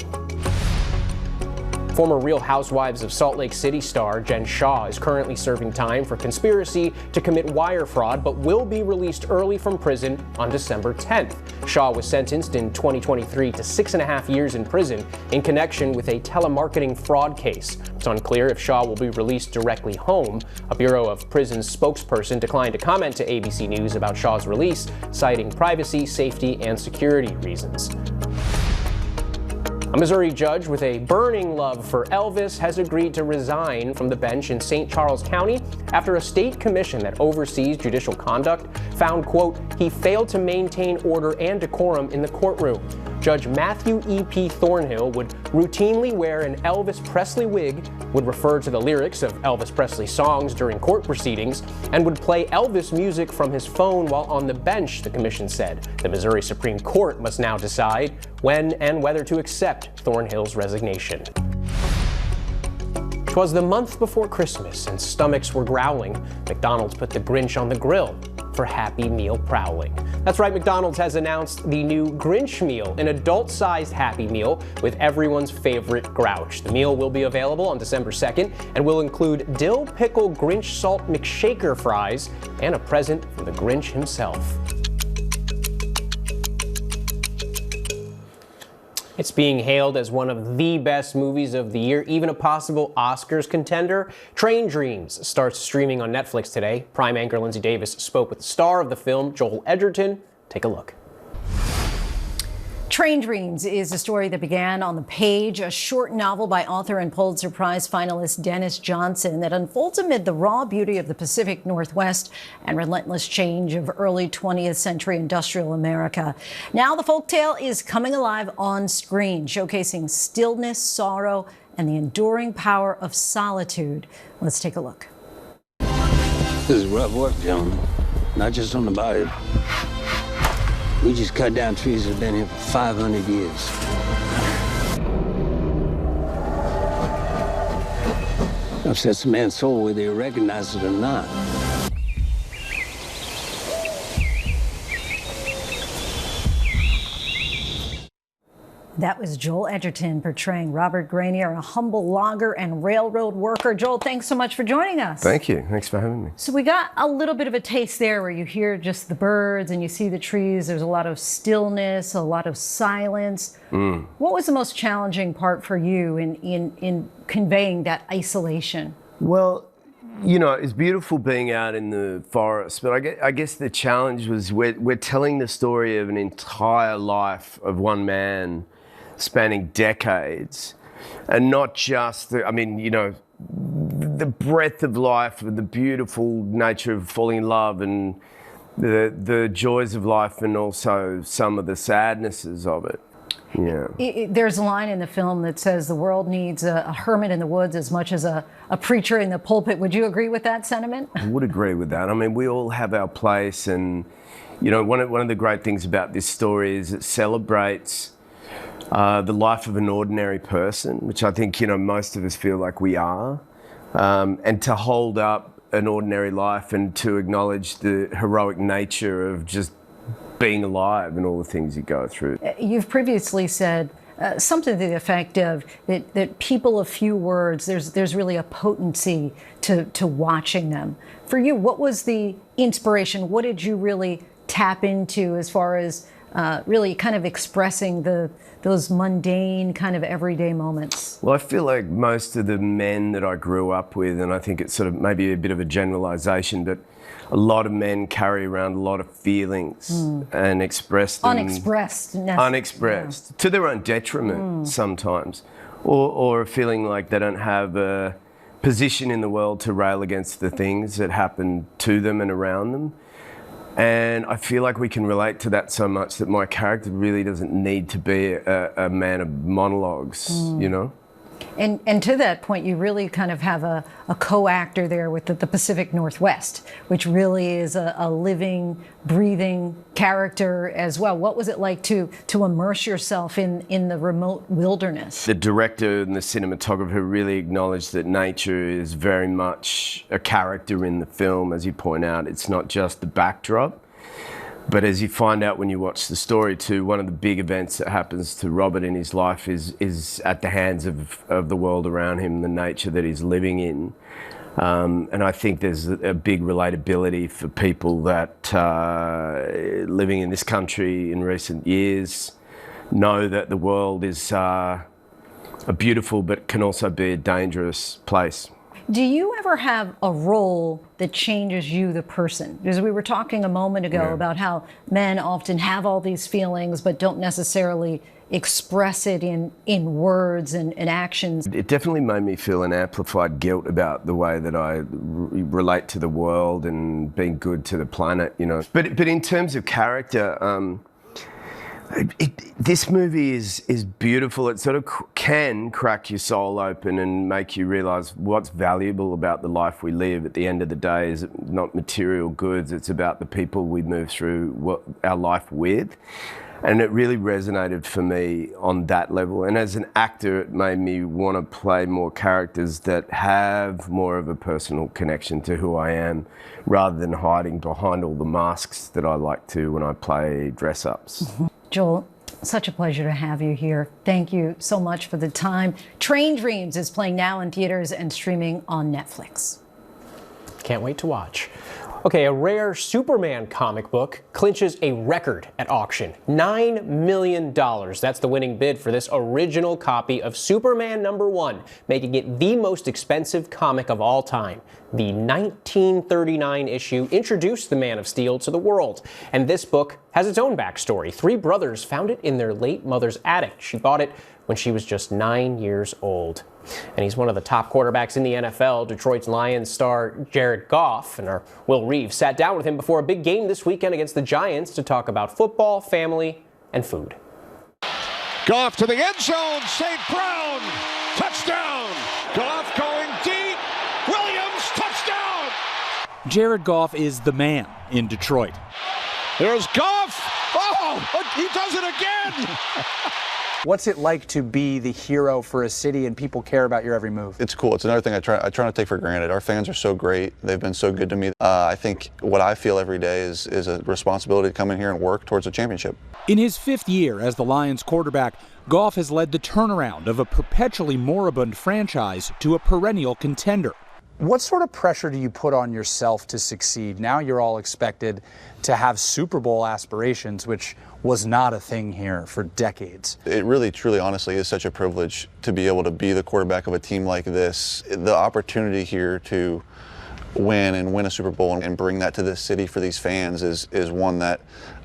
Speaker 1: Former Real Housewives of Salt Lake City star Jen Shah is currently serving time for conspiracy to commit wire fraud, but will be released early from prison on December 10th. Shah was sentenced in 2023 to 6.5 years in prison in connection with a telemarketing fraud case. It's unclear if Shah will be released directly home. A Bureau of Prisons spokesperson declined to comment to ABC News about Shah's release, citing privacy, safety, and security reasons. A Missouri judge with a burning love for Elvis has agreed to resign from the bench in St. Charles County after a state commission that oversees judicial conduct found, quote, he failed to maintain order and decorum in the courtroom. Judge Matthew E.P. Thornhill would routinely wear an Elvis Presley wig, would refer to the lyrics of Elvis Presley songs during court proceedings, and would play Elvis music from his phone while on the bench, the commission said. The Missouri Supreme Court must now decide when and whether to accept Thornhill's resignation. 'Twas the month before Christmas and stomachs were growling. McDonald's put the Grinch on the grill for Happy Meal prowling. That's right, McDonald's has announced the new Grinch Meal, an adult-sized Happy Meal with everyone's favorite Grouch. The meal will be available on December 2nd and will include dill pickle Grinch salt McShaker fries and a present from the Grinch himself. It's being hailed as one of the best movies of the year, even a possible Oscars contender. Train Dreams starts streaming on Netflix today. Prime anchor Linsey Davis spoke with the star of the film, Joel Edgerton. Take a look.
Speaker 8: Train Dreams is a story that began on the page, a short novel by author and Pulitzer Prize finalist Dennis Johnson that unfolds amid the raw beauty of the Pacific Northwest and relentless change of early 20th century industrial America. Now the folktale is coming alive on screen, showcasing stillness, sorrow, and the enduring power of solitude. Let's take a look.
Speaker 9: This is rough work, gentlemen. Not just on the body. We just cut down trees that have been here for 500 years. Upsets a man's soul whether he recognizes it or not.
Speaker 8: That was Joel Edgerton portraying Robert Grenier, a humble logger and railroad worker. Joel, thanks so much for joining us.
Speaker 10: Thank you. Thanks for having me.
Speaker 8: So we got a little bit of a taste there where you hear just the birds and you see the trees. There's a lot of stillness, a lot of silence. What was the most challenging part for you in conveying that isolation?
Speaker 10: Well, you know, it's beautiful being out in the forest, but I guess the challenge was we're telling the story of an entire life of one man spanning decades, and not just the breadth of life, the beautiful nature of falling in love, and the joys of life, and also some of the sadnesses of it. Yeah.
Speaker 8: There's a line in the film that says the world needs a hermit in the woods as much as a preacher in the pulpit. Would you agree with that sentiment?
Speaker 10: I would agree with that. I mean, we all have our place, and you know, one of the great things about this story is it celebrates the life of an ordinary person, which I think, you know, most of us feel like we are, and to hold up an ordinary life and to acknowledge the heroic nature of just being alive and all the things you go through.
Speaker 8: You've previously said something to the effect of that people of few words, there's really a potency to watching them. For you, what was the inspiration? What did you really tap into as far as really kind of expressing those mundane kind of everyday moments?
Speaker 10: Well, I feel like most of the men that I grew up with, and I think it's sort of maybe a bit of a generalization, but a lot of men carry around a lot of feelings and express them
Speaker 8: unexpressed
Speaker 10: to their own detriment sometimes, or a feeling like they don't have a position in the world to rail against the things that happen to them and around them. And I feel like we can relate to that so much that my character really doesn't need to be a man of monologues, you know?
Speaker 8: And to that point, you really kind of have a co-actor there with the Pacific Northwest, which really is a living, breathing character as well. What was it like to immerse yourself in the remote wilderness?
Speaker 10: The director and the cinematographer really acknowledged that nature is very much a character in the film. As you point out, it's not just the backdrop. But as you find out when you watch the story too, one of the big events that happens to Robert in his life is at the hands of the world around him, the nature that he's living in. And I think there's a big relatability for people that living in this country in recent years know that the world is a beautiful but can also be a dangerous place.
Speaker 8: Do you ever have a role that changes you, the person? Because we were talking a moment ago about how men often have all these feelings but don't necessarily express it in words and actions.
Speaker 10: It definitely made me feel an amplified guilt about the way that I relate to the world and being good to the planet, you know. But in terms of character, this movie is beautiful. It sort of can crack your soul open and make you realise what's valuable about the life we live. At the end of the day, is not material goods. It's about the people we move through our life with. And it really resonated for me on that level. And as an actor, it made me want to play more characters that have more of a personal connection to who I am, rather than hiding behind all the masks that I like to when I play dress-ups.
Speaker 8: Joel, such a pleasure to have you here. Thank you so much for the time. Train Dreams is playing now in theaters and streaming on Netflix.
Speaker 1: Can't wait to watch. Okay, a rare Superman comic book clinches a record at auction. $9 million. That's the winning bid for this original copy of Superman #1, making it the most expensive comic of all time. The 1939 issue introduced the Man of Steel to the world, and this book has its own backstory. 3 brothers found it in their late mother's attic. She bought it when she was just 9 years old. And he's one of the top quarterbacks in the NFL. Detroit Lions star Jared Goff and our Will Reeves sat down with him before a big game this weekend against the Giants to talk about football, family, and food.
Speaker 4: Goff to the end zone, St. Brown, touchdown! Goff going deep, Williams, touchdown!
Speaker 11: Jared Goff is the man in Detroit.
Speaker 4: There's Goff! Oh, he does it again!
Speaker 13: What's it like to be the hero for a city and people care about your every move?
Speaker 14: It's cool. It's another thing I try not to take for granted. Our fans are so great. They've been so good to me. I think what I feel every day is a responsibility to come in here and work towards a championship.
Speaker 11: In his 5th year as the Lions quarterback, Goff has led the turnaround of a perpetually moribund franchise to a perennial contender.
Speaker 13: What sort of pressure do you put on yourself to succeed? Now you're all expected to have Super Bowl aspirations, which was not a thing here for decades.
Speaker 14: It really, truly, honestly is such a privilege to be able to be the quarterback of a team like this. The opportunity here to win a Super Bowl and bring that to this city for these fans is one that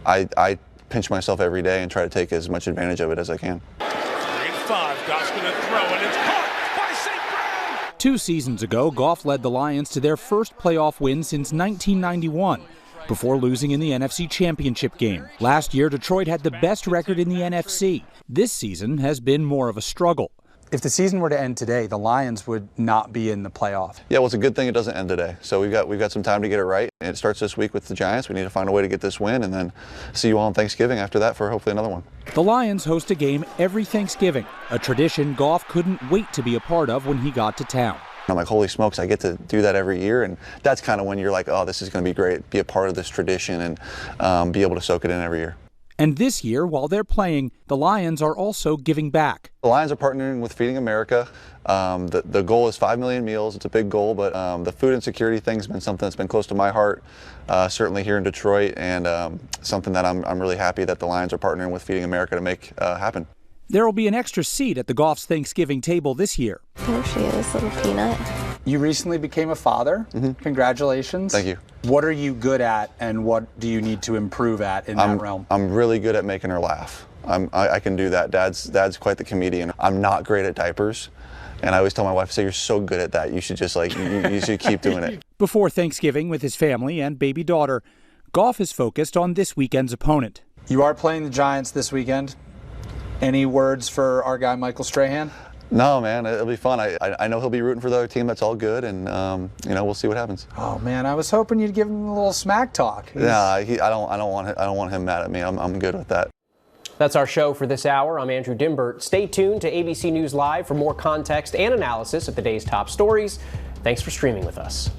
Speaker 14: I pinch myself every day and try to take as much advantage of it as I can.
Speaker 4: 3-5, Goff's going to throw, and it's caught by St. Brown!
Speaker 11: 2 seasons ago, Goff led the Lions to their first playoff win since 1991. before losing in the NFC Championship game. Last year, Detroit had the best record in the NFC. This season has been more of a struggle.
Speaker 13: If the season were to end today, the Lions would not be in the playoff.
Speaker 14: Yeah, well, it's a good thing it doesn't end today. So we've got some time to get it right. And it starts this week with the Giants. We need to find a way to get this win and then see you all on Thanksgiving after that for hopefully another one.
Speaker 11: The Lions host a game every Thanksgiving, a tradition Goff couldn't wait to be a part of when he got to town.
Speaker 14: I'm like, holy smokes, I get to do that every year. And that's kind of when you're like, oh, this is going to be great, be a part of this tradition and be able to soak it in every year.
Speaker 11: And this year, while they're playing, the Lions are also giving back.
Speaker 14: The Lions are partnering with Feeding America. The goal is 5 million meals. It's a big goal, but the food insecurity thing's been something that's been close to my heart, certainly here in Detroit, and something that I'm really happy that the Lions are partnering with Feeding America to make happen.
Speaker 11: There will be an extra seat at the Goff's Thanksgiving table this year.
Speaker 5: There she is, little peanut.
Speaker 13: You recently became a father. Congratulations.
Speaker 14: Thank you.
Speaker 13: What are you good at, and what do you need to improve at in that realm?
Speaker 14: I'm really good at making her laugh. I can do that. Dad's quite the comedian. I'm not great at diapers, and I always tell my wife, "Say you're so good at that. You should just you should keep doing it."
Speaker 11: Before Thanksgiving with his family and baby daughter, Goff is focused on this weekend's opponent.
Speaker 13: You are playing the Giants this weekend. Any words for our guy Michael Strahan?
Speaker 14: No, man, it'll be fun. I know he'll be rooting for the other team. That's all good, and we'll see what happens.
Speaker 13: Oh man, I was hoping you'd give him a little smack talk.
Speaker 14: Yeah, I don't want him mad at me. I'm good with that.
Speaker 1: That's our show for this hour. I'm Andrew Dimbert. Stay tuned to ABC News Live for more context and analysis of the day's top stories. Thanks for streaming with us.